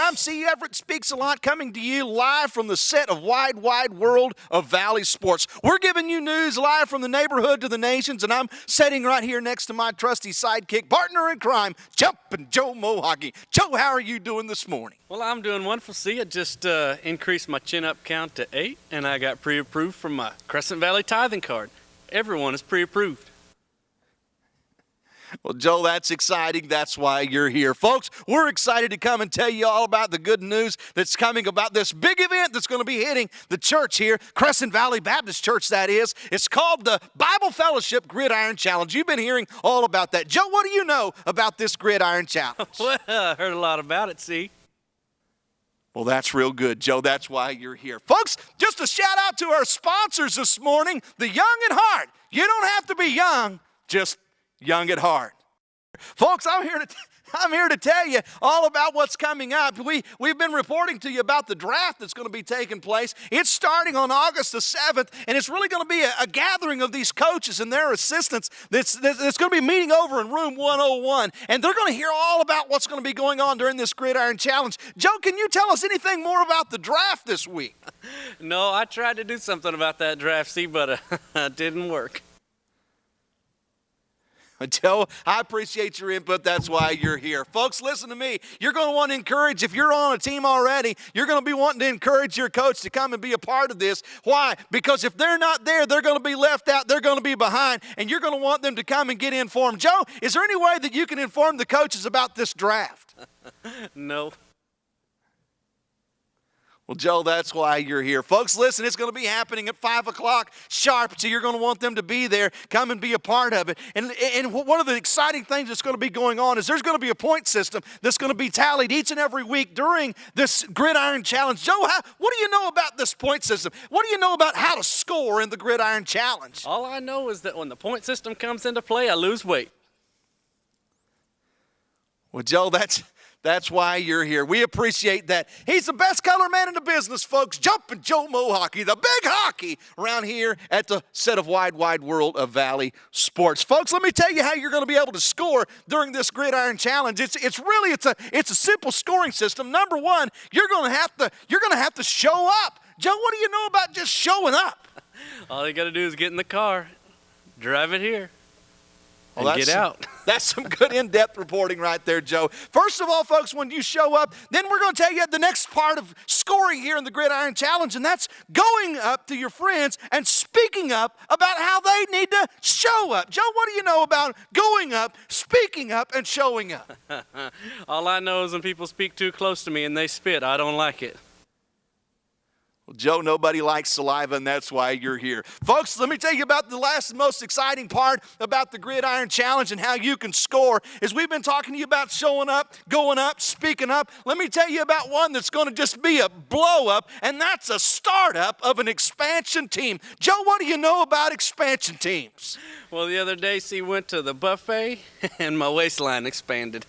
I'm C. Everett Speaks a Lot, coming to you live from the set of Wide World of Valley Sports. We're giving you news live from the neighborhood to the nations, and I'm sitting right here next to my trusty sidekick, partner in crime, Jumpin' Joe Mohawkey. Joe, how are you doing this morning? Well, I'm doing wonderful. See, I just increased my chin-up count to 8, and I got pre-approved from my Crescent Valley tithing card. Everyone is pre-approved. Well, Joe, that's exciting. That's why you're here. Folks, we're excited to come and tell you all about the good news that's coming about this big event that's going to be hitting the church here, Crescent Valley Baptist Church, that is. It's called the Bible Fellowship Gridiron Challenge. You've been hearing all about that. Joe, what do you know about this Gridiron Challenge? Well, I heard a lot about it, see? Well, that's real good, Joe. That's why you're here. Folks, just a shout out to our sponsors this morning, the Young at Heart. You don't have to be young, just young at heart. Folks, I'm here to tell you all about what's coming up. We've been reporting to you about the draft that's going to be taking place. It's starting on August the 7th, and it's really going to be a gathering of these coaches and their assistants that's going to be meeting over in room 101, and they're going to hear all about what's going to be going on during this Gridiron Challenge. Joe, can you tell us anything more about the draft this week? No, I tried to do something about that draft, see, but it didn't work. Joe, I appreciate your input. That's why you're here. Folks, listen to me. You're going to want to encourage, if you're on a team already, you're going to be wanting to encourage your coach to come and be a part of this. Why? Because if they're not there, they're going to be left out. They're going to be behind, and you're going to want them to come and get informed. Joe, is there any way that you can inform the coaches about this draft? No. Well, Joe, that's why you're here. Folks, listen, it's going to be happening at 5 o'clock sharp, so you're going to want them to be there. Come and be a part of it. And one of the exciting things that's going to be going on is there's going to be a point system that's going to be tallied each and every week during this Gridiron Challenge. Joe, what do you know about this point system? What do you know about how to score in the Gridiron Challenge? All I know is that when the point system comes into play, I lose weight. Well, Joe, that's why you're here. We appreciate that. He's the best color man in the business, folks. Jumpin' Joe Mohawkey, the big hockey around here at the set of Wide World of Valley Sports. Folks, let me tell you how you're going to be able to score during this Gridiron Challenge. It's a simple scoring system. Number one, you're going to have to show up. Joe, what do you know about just showing up? All you got to do is get in the car, drive it here. And get out. That's some good in-depth reporting right there, Joe. First of all, folks, when you show up, then we're going to tell you the next part of scoring here in the Gridiron Challenge, and that's going up to your friends and speaking up about how they need to show up. Joe, what do you know about going up, speaking up, and showing up? All I know is when people speak too close to me and they spit, I don't like it. Well, Joe, nobody likes saliva, and that's why you're here. Folks, let me tell you about the last and most exciting part about the Gridiron Challenge and how you can score. Is we've been talking to you about showing up, going up, speaking up. Let me tell you about one that's going to just be a blow-up, and that's a startup of an expansion team. Joe, what do you know about expansion teams? Well, the other day, see, went to the buffet, and my waistline expanded.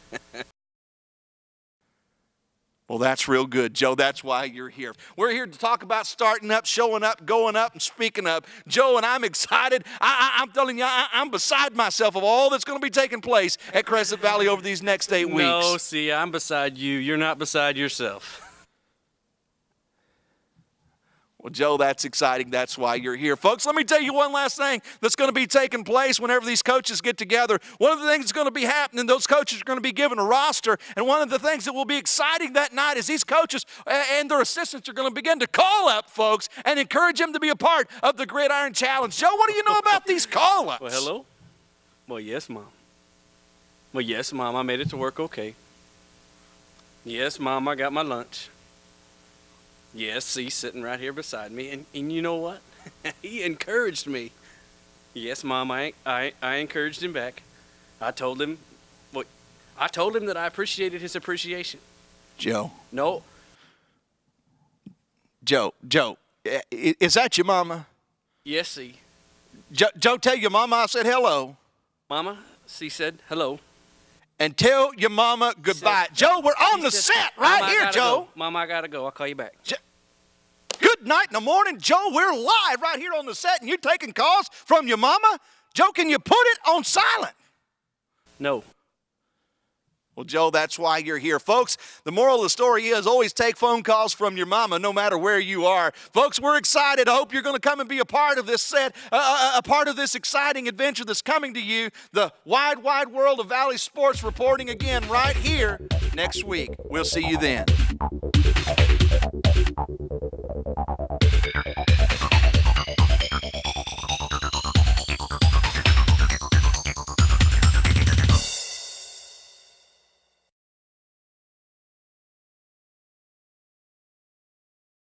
Well, that's real good, Joe. That's why you're here. We're here to talk about starting up, showing up, going up, and speaking up. Joe, and I'm excited. I'm telling you, I'm beside myself of all that's going to be taking place at Crescent Valley over these next 8 weeks. No, see, I'm beside you. You're not beside yourself. Well, Joe, that's exciting. That's why you're here. Folks, let me tell you one last thing that's going to be taking place whenever these coaches get together. One of the things that's going to be happening, those coaches are going to be given a roster, and one of the things that will be exciting that night is these coaches and their assistants are going to begin to call up folks and encourage them to be a part of the Gridiron Challenge. Joe, what do you know about these call-ups? Well, hello? Well, yes, Mom. Well, yes, Mom, I made it to work okay. Yes, Mom, I got my lunch. Yes, he's sitting right here beside me, and you know what? He encouraged me. Yes, Mom, I encouraged him back. I told him that I appreciated his appreciation. Joe. No. Joe, is that your mama? Yes, see. Joe, tell your mama I said hello. Mama, she said hello. and tell your mama goodbye. Joe, we're on the set right here, Joe. Mom, I gotta go. I'll call you back. Good night in the morning, Joe. We're live right here on the set, and you're taking calls from your mama? Joe, can you put it on silent? No. Well, Joe, that's why you're here. Folks, the moral of the story is always take phone calls from your mama no matter where you are. Folks, we're excited. I hope you're going to come and be a part of this set, a part of this exciting adventure that's coming to you. The wide, wide world of Valley Sports reporting again right here next week. We'll see you then.